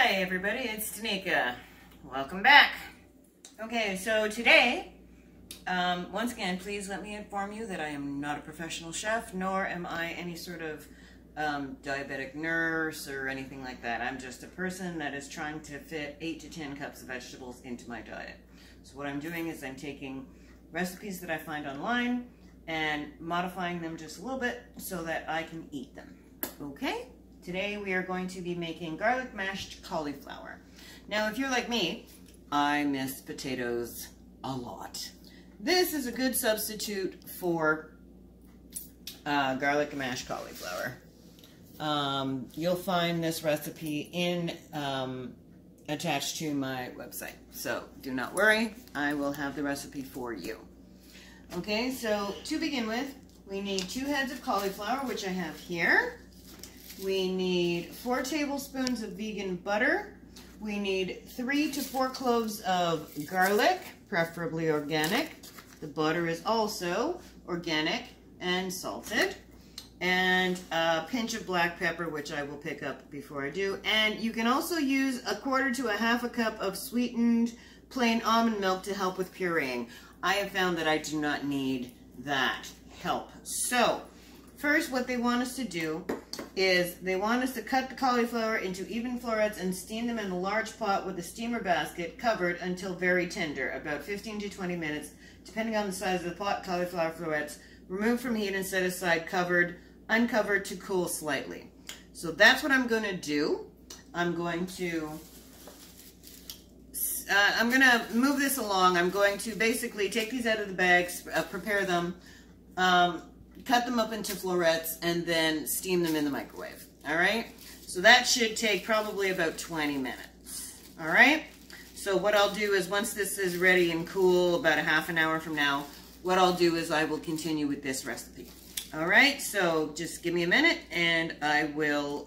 Hi everybody, it's Tanika. Welcome back. Okay, so today, once again, please let me inform you that I am not a professional chef, nor am I any sort of diabetic nurse or anything like that. I'm just a person that is trying to fit 8 to 10 cups of vegetables into my diet. So what I'm doing is I'm taking recipes that I find online and modifying them just a little bit so that I can eat them. Okay? Today we are going to be making garlic mashed cauliflower. Now if you're like me, I miss potatoes a lot. This is a good substitute for garlic mashed cauliflower. You'll find this recipe attached to my website. So do not worry, I will have the recipe for you. Okay, so to begin with, we need 2 heads of cauliflower, which I have here. We need 4 tablespoons of vegan butter. We need 3 to 4 cloves of garlic, preferably organic. The butter is also organic and salted. And a pinch of black pepper, which I will pick up before I do. And you can also use 1/4 to 1/2 cup of sweetened plain almond milk to help with pureeing. I have found that I do not need that help. So, first what they want us to do is they want us to cut the cauliflower into even florets and steam them in a large pot with a steamer basket covered until very tender, about 15 to 20 minutes, depending on the size of the pot. Cauliflower florets removed from heat and set aside, uncovered to cool slightly. So that's what I'm going to do. I'm going to move this along. I'm going to basically take these out of the bags, prepare them, cut them up into florets, and then steam them in the microwave. All right? So that should take probably about 20 minutes. All right? So what I'll do is once this is ready and cool, about a half an hour from now, what I'll do is I will continue with this recipe. All right? So just give me a minute and I will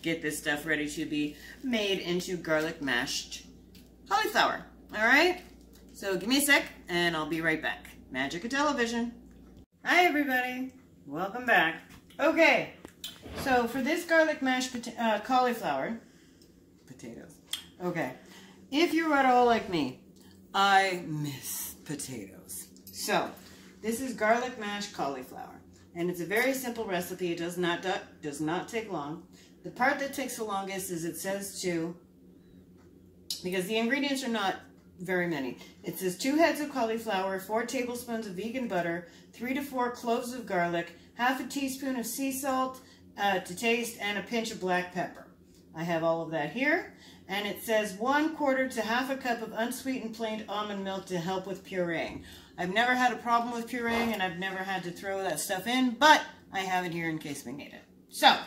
get this stuff ready to be made into garlic mashed cauliflower. All right? So give me a sec and I'll be right back. Magic of television. Hi everybody, welcome back. Okay, so for this garlic mashed cauliflower, potatoes. Okay, if you're at all like me, I miss potatoes. So this is garlic mashed cauliflower, and it's a very simple recipe. It does not take long. The part that takes the longest is it says because the ingredients are not very many. It says 2 heads of cauliflower, 4 tablespoons of vegan butter, 3 to 4 cloves of garlic, 1/2 teaspoon of sea salt to taste, and a pinch of black pepper. I have all of that here. And it says 1/4 to 1/2 cup of unsweetened plain almond milk to help with pureeing. I've never had a problem with pureeing, and I've never had to throw that stuff in, but I have it here in case we need it. So,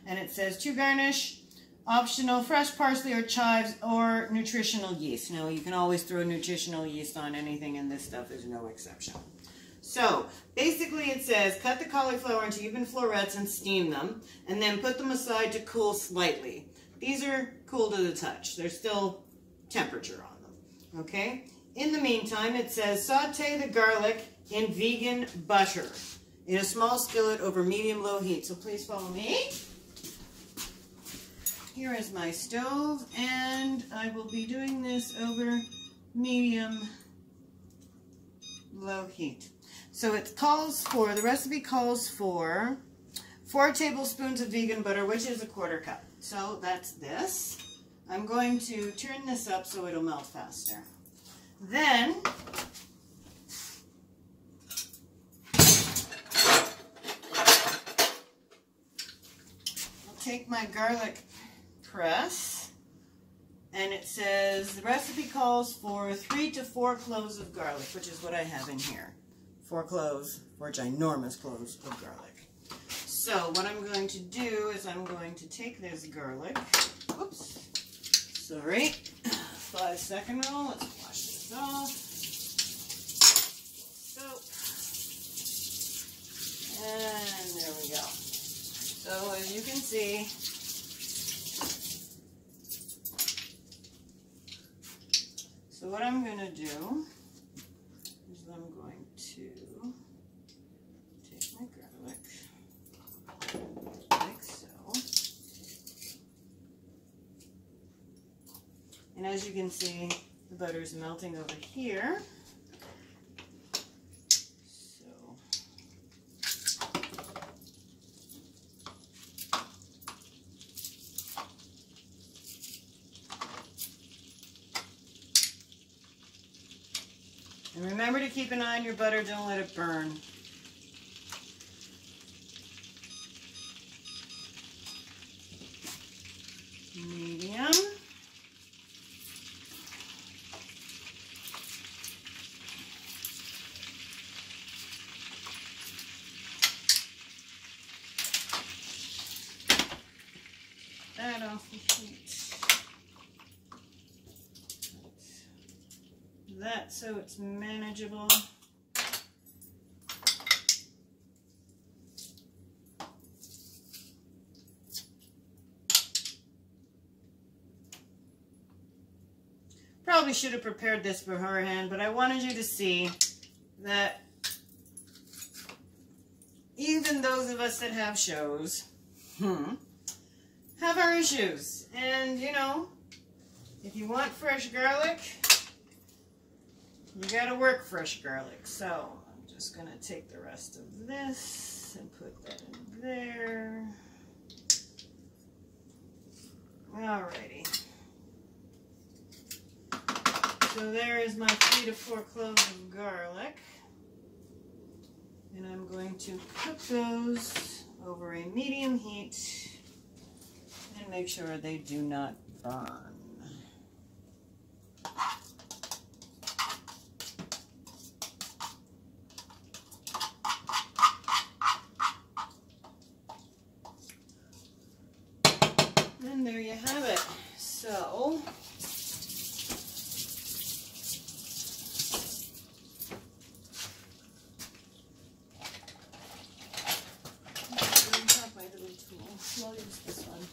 and it says to garnish, optional, fresh parsley or chives or nutritional yeast. Now, you can always throw nutritional yeast on anything, and this stuff is no exception. So, basically it says, cut the cauliflower into even florets and steam them, and then put them aside to cool slightly. These are cool to the touch. There's still temperature on them, okay? In the meantime, it says, saute the garlic in vegan butter in a small skillet over medium-low heat. So please follow me. Here is my stove, and I will be doing this over medium-low heat. So the recipe calls for 4 tablespoons of vegan butter, which is 1/4 cup. So that's this. I'm going to turn this up so it'll melt faster. Then, I'll take my garlic press, and it says the recipe calls for 3 to 4 cloves of garlic, which is what I have in here. 4 ginormous cloves of garlic. So what I'm going to do is I'm going to take this garlic, oops, sorry, 5-second roll, let's wash this off, soap, and there we go. So as you can see, so what I'm going to do is I'm going to take my garlic like so, as you can see, the butter is melting over here. And remember to keep an eye on your butter, don't let it burn. Medium. That off the heat. That so it's manageable. Probably should have prepared this beforehand, but I wanted you to see that even those of us that have shows have our issues. And you know, if you want fresh garlic, you gotta work fresh garlic. So I'm just gonna take the rest of this and put that in there. Alrighty. So there is my 3 to 4 cloves of garlic. And I'm going to cook those over a medium heat and make sure they do not burn. And there you have it. So, I'll use this one.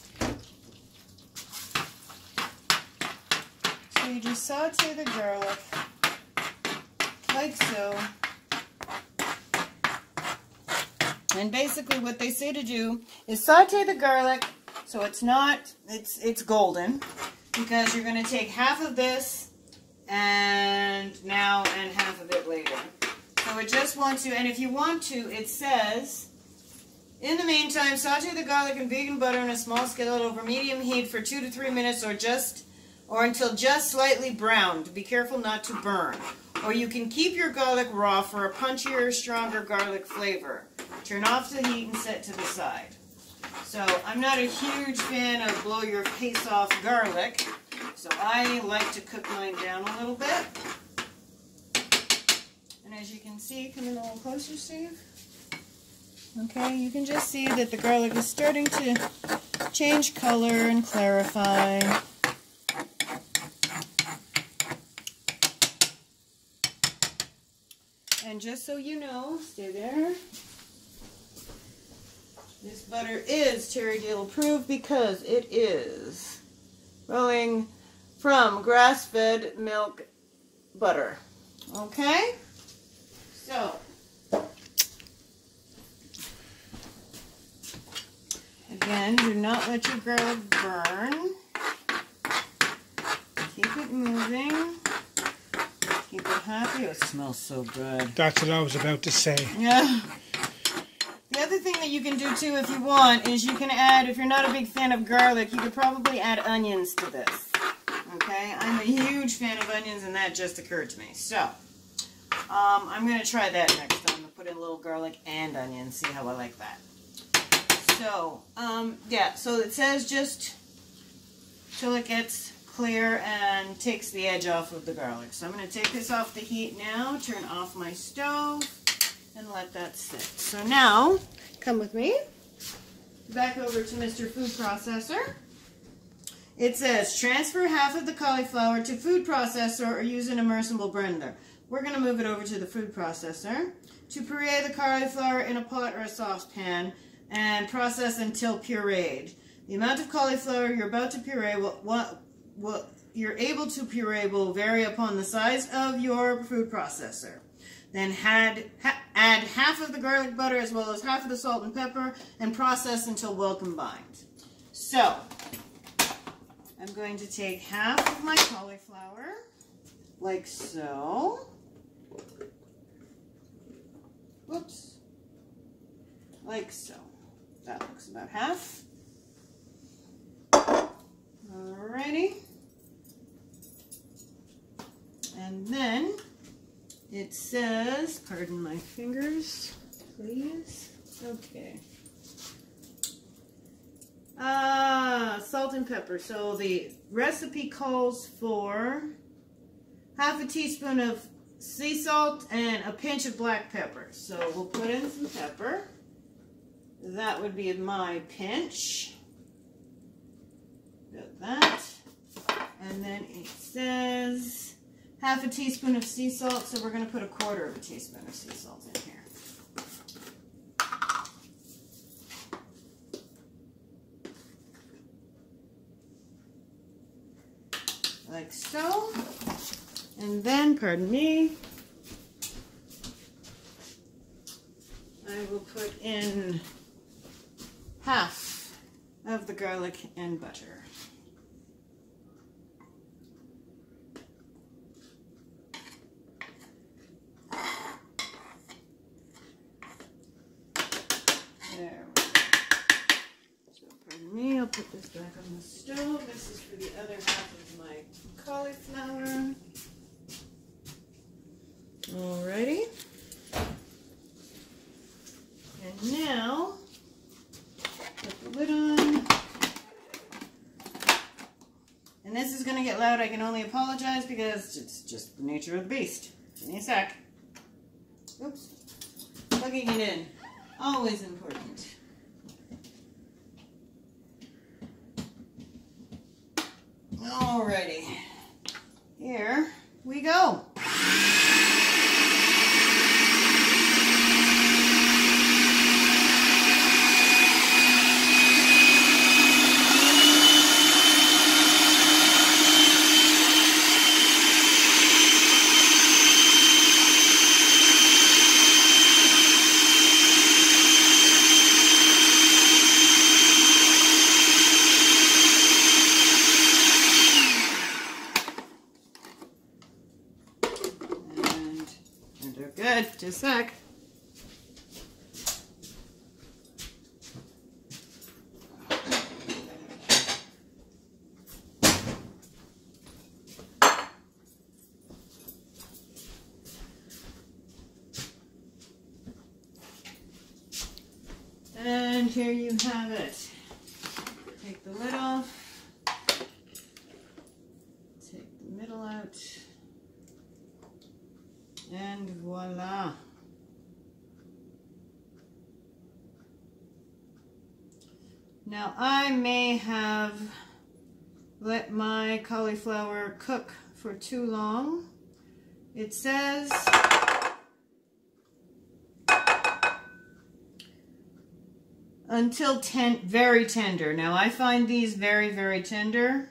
So you just saute the garlic like so. And basically what they say to do is saute the garlic so it's golden, because you're going to take half of this and half of it later. So it just wants to, and if you want to, it says, in the meantime, saute the garlic and vegan butter in a small skillet over medium heat for 2 to 3 minutes or until just slightly browned. Be careful not to burn. Or you can keep your garlic raw for a punchier, stronger garlic flavor. Turn off the heat and set to the side. So I'm not a huge fan of blow your face off garlic, so I like to cook mine down a little bit. And as you can see, come in a little closer, Steve. Okay, you can just see that the garlic is starting to change color and clarify. And just so you know, stay there, this butter is Terry Dale approved because it is rolling from grass-fed milk butter. Okay? So, again, do not let your garlic burn. Keep it moving. Keep it happy. It smells so good. That's what I was about to say. Yeah. The other thing that you can do too, if you want, is you can add, if you're not a big fan of garlic, you could probably add onions to this. Okay? I'm a huge fan of onions, and that just occurred to me. So, I'm going to try that next time. I'm going to put in a little garlic and onions, see how I like that. So, yeah, so it says just till it gets clear and takes the edge off of the garlic. So I'm going to take this off the heat now, turn off my stove, and let that sit. So now, come with me, back over to Mr. Food Processor. It says, transfer half of the cauliflower to food processor or use an immersible blender. We're going to move it over to the food processor. To puree the cauliflower in a pot or a saucepan and process until pureed. The amount of cauliflower you're about to puree you're able to puree will vary upon the size of your food processor. Then add half of the garlic butter as well as half of the salt and pepper and process until well combined. So, I'm going to take half of my cauliflower, like so. Whoops. Like so. That looks about half. Alrighty. And then it says, pardon my fingers, please. Okay. Salt and pepper. So the recipe calls for half a teaspoon of sea salt and a pinch of black pepper. So we'll put in some pepper. That would be my pinch. Got that. And then it says half a teaspoon of sea salt, so we're going to put a quarter of a teaspoon of sea salt in here. Like so. And then, pardon me, I will put in half of the garlic and butter. There we go. So pardon me, I'll put this back on the stove. This is for the other half of my cauliflower. Alrighty. And now, put the lid on. And this is going to get loud. I can only apologize because it's just the nature of the beast. Give me a sec. Oops. Plugging it in. Always important. Alrighty. Here we go. Good, just a sec. And here you have it. Take the lid off. Take the middle out. And voila. Now I may have let my cauliflower cook for too long. It says until very tender. Now I find these very, very tender.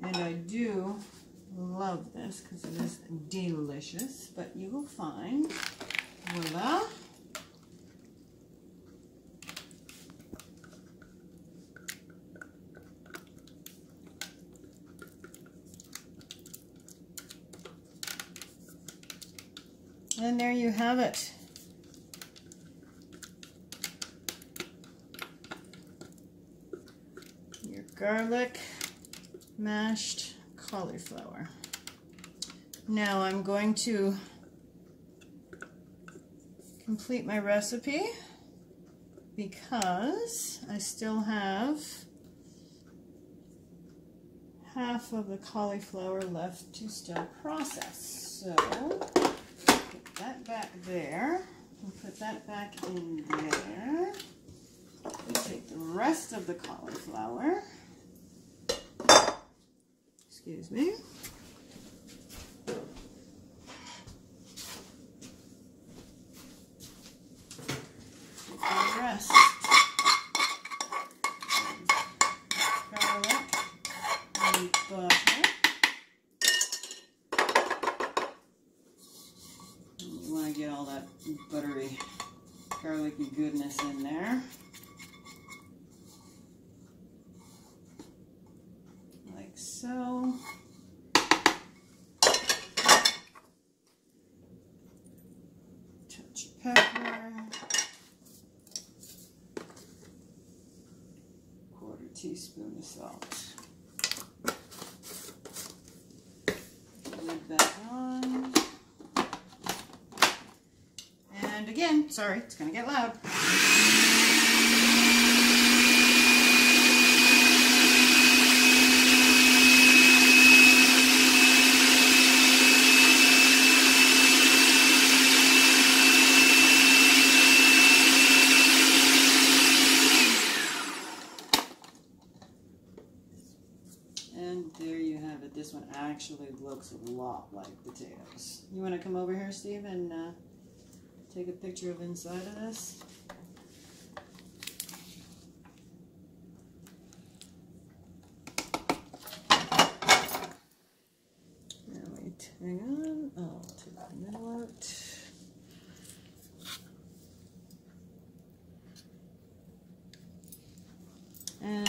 And I do love this because it is delicious, but you will find, voila. And there you have it. Your garlic mashed cauliflower. Now I'm going to complete my recipe because I still have half of the cauliflower left to still process. So put that back there and put that back in there. We take the rest of the cauliflower. Excuse me. The rest. Garlic and butter. You want to get all that buttery, garlicky goodness in there. so. Touch of pepper. 1/4 teaspoon of salt. Lid that on. And again, sorry, it's going to get loud. And there you have it. This one actually looks a lot like potatoes. You want to come over here, Steve, and take a picture of inside of this? Now wait, hang on. Oh, I'll take the middle out. And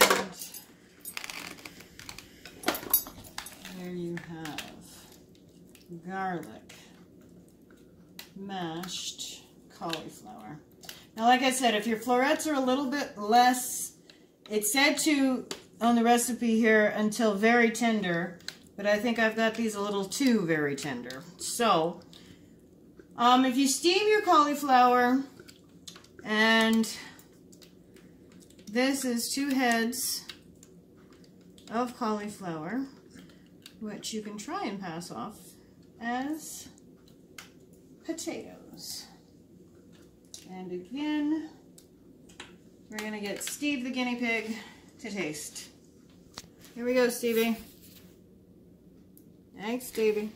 there you have garlic, mashed cauliflower. Now, like I said, if your florets are a little bit less, it said to, on the recipe here, until very tender, but I think I've got these a little too very tender. So, if you steam your cauliflower, and this is 2 heads of cauliflower, which you can try and pass off as potatoes. And again, we're going to get Steve the guinea pig to taste. Here we go, Stevie. Thanks, Stevie.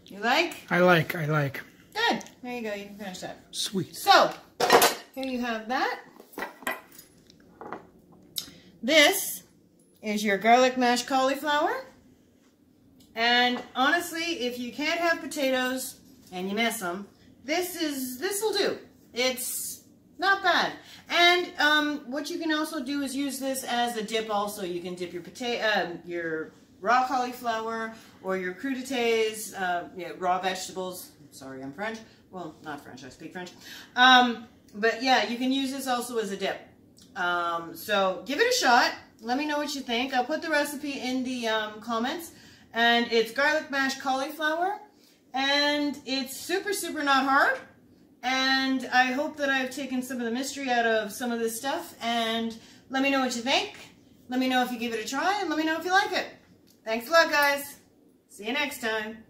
You like? I like. Good. There you go. You can finish that. Sweet. So, here you have that. This is your garlic mashed cauliflower. And honestly, if you can't have potatoes and you miss them, this will do. It's not bad. And what you can also do is use this as a dip also. You can dip your raw cauliflower or your crudités, raw vegetables. Sorry, I'm French. Well, not French, I speak French. But yeah, you can use this also as a dip. So give it a shot. Let me know what you think. I'll put the recipe in the comments. And it's garlic mashed cauliflower. And it's super, super not hard. And I hope that I've taken some of the mystery out of some of this stuff. And let me know what you think. Let me know if you give it a try. And let me know if you like it. Thanks a lot, guys. See you next time.